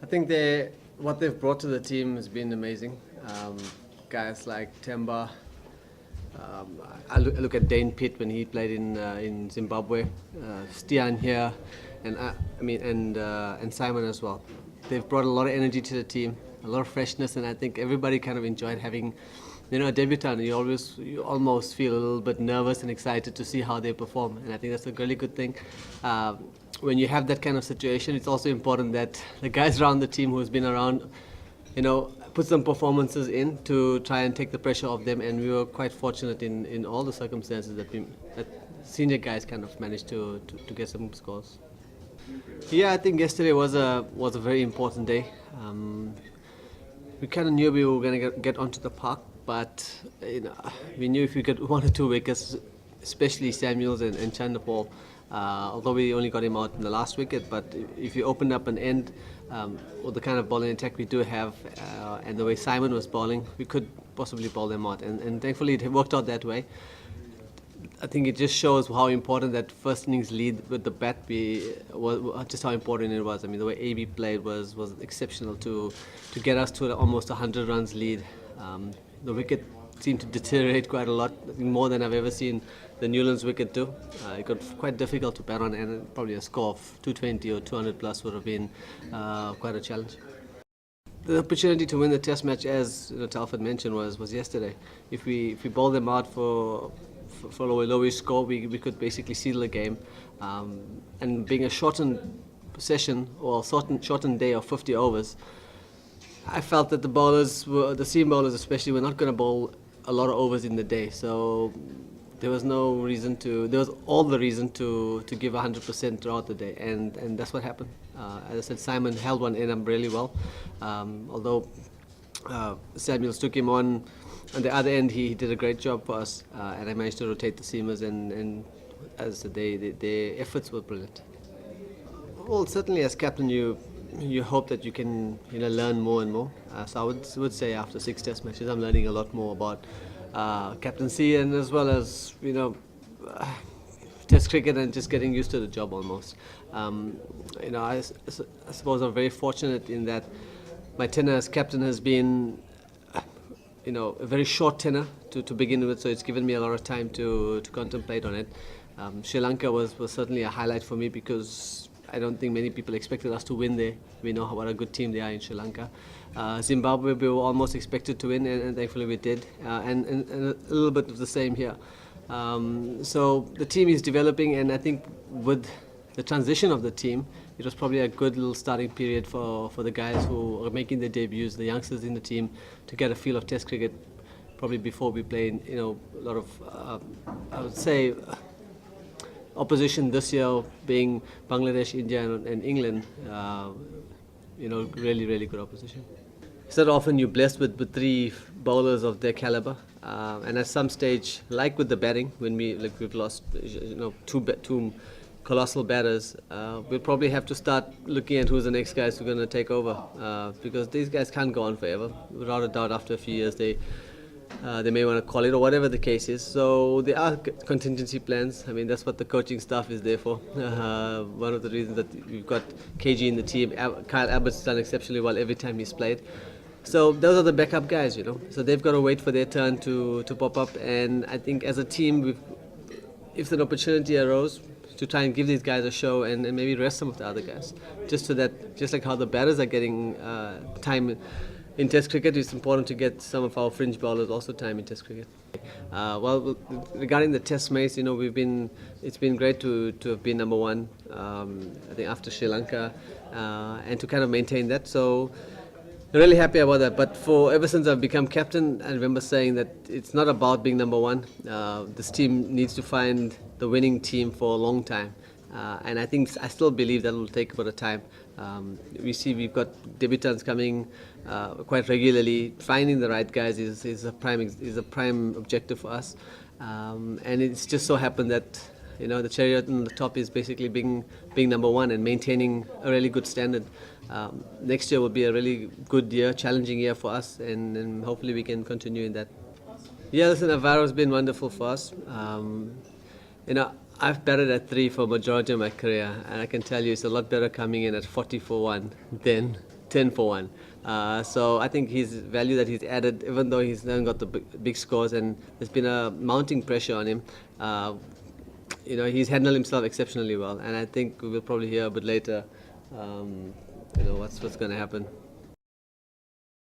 I think what they've brought to the team has been amazing. Guys like Temba. I look at Dane Pitt when he played in Zimbabwe. Stian here, and and Simon as well. They've brought a lot of energy to the team, a lot of freshness, and I think everybody kind of enjoyed having, a debutant. You almost feel a little bit nervous and excited to see how they perform, and I think that's a really good thing. When you have that kind of situation, it's also important that the guys around the team who's been around, put some performances in to try and take the pressure off them. And we were quite fortunate in all the circumstances that senior guys kind of managed to get some scores. Yeah, I think yesterday was a very important day. We kind of knew we were going to get onto the park, but we knew if we get 1 or 2 wickets, especially Samuels and Chanderpaul, although we only got him out in the last wicket, but if you opened up an end with the kind of bowling attack we do have and the way Simon was bowling, we could possibly bowl them out, and thankfully it worked out that way. I think it just shows how important that first innings lead with the bat just how important it was. I mean, the way AB played was exceptional to get us to almost 100 runs lead. The wicket seemed to deteriorate quite a lot, more than I've ever seen the Newlands wicket do. It got quite difficult to bat on, and probably a score of 220 or 200 plus would have been quite a challenge. The opportunity to win the Test match, as Telford mentioned, was yesterday. If we bowl them out for a lowish score, we could basically seal the game. And being a shortened session or shortened day of 50 overs, I felt that the seam bowlers especially, were not going to bowl a lot of overs in the day. So there was all the reason to give 100% throughout the day, and that's what happened. As I said, Simon held one end up really well, although Samuels took him on the other end. He did a great job for us, and I managed to rotate the seamers, and as I said, their efforts were brilliant. Well, certainly as captain, you hope that you can learn more and more. So I would say after 6 Test matches, I'm learning a lot more about captaincy, and as well as Test cricket, and just getting used to the job almost. I suppose I'm very fortunate in that my tenure as captain has been a very short tenure to begin with, so it's given me a lot of time to contemplate on it. Sri Lanka was certainly a highlight for me, because I don't think many people expected us to win there. We know what a good team they are in Sri Lanka. Zimbabwe, we were almost expected to win, and thankfully we did. And a little bit of the same here. So the team is developing, and I think with the transition of the team, it was probably a good little starting period for the guys who are making their debuts, the youngsters in the team, to get a feel of Test cricket, probably before we play a lot of, I would say, opposition this year being Bangladesh, India and England. Really, really good opposition. It's not often you're blessed with 3 bowlers of their caliber, and at some stage, like with the batting, when we've lost two colossal batters, we'll probably have to start looking at who's the next guys who are going to take over, because these guys can't go on forever. Without a doubt, after a few years, they may want to call it, or whatever the case is. So there are contingency plans. I mean, that's what the coaching staff is there for. One of the reasons that we've got KG in the team, Kyle Abbott's done exceptionally well every time he's played. So those are the backup guys, So they've got to wait for their turn to pop up. And I think as a team, if an opportunity arose, to try and give these guys a show and maybe rest some of the other guys, just like how the batters are getting time in Test cricket, it's important to get some of our fringe bowlers also time in Test cricket. Well, regarding the Test mates, it's been great to have been number 1. I think after Sri Lanka, and to kind of maintain that. So I'm really happy about that. But ever since I've become captain, I remember saying that it's not about being number 1. This team needs to find the winning team for a long time. And I still believe that will take a bit of time. We've got debutants coming quite regularly. Finding the right guys is a prime objective for us. And it's just so happened that the cherry on the top is basically being number 1 and maintaining a really good standard. Next year will be a really good year, challenging year for us, and hopefully we can continue in that. Yeah, listen, Avaro's been wonderful for us. I've batted at 3 for majority of my career, and I can tell you it's a lot better coming in at 40 for 1 than 10 for 1. So I think his value that he's added, even though he's not got the big scores and there's been a mounting pressure on him, he's handled himself exceptionally well. And I think we will probably hear a bit later, what's going to happen.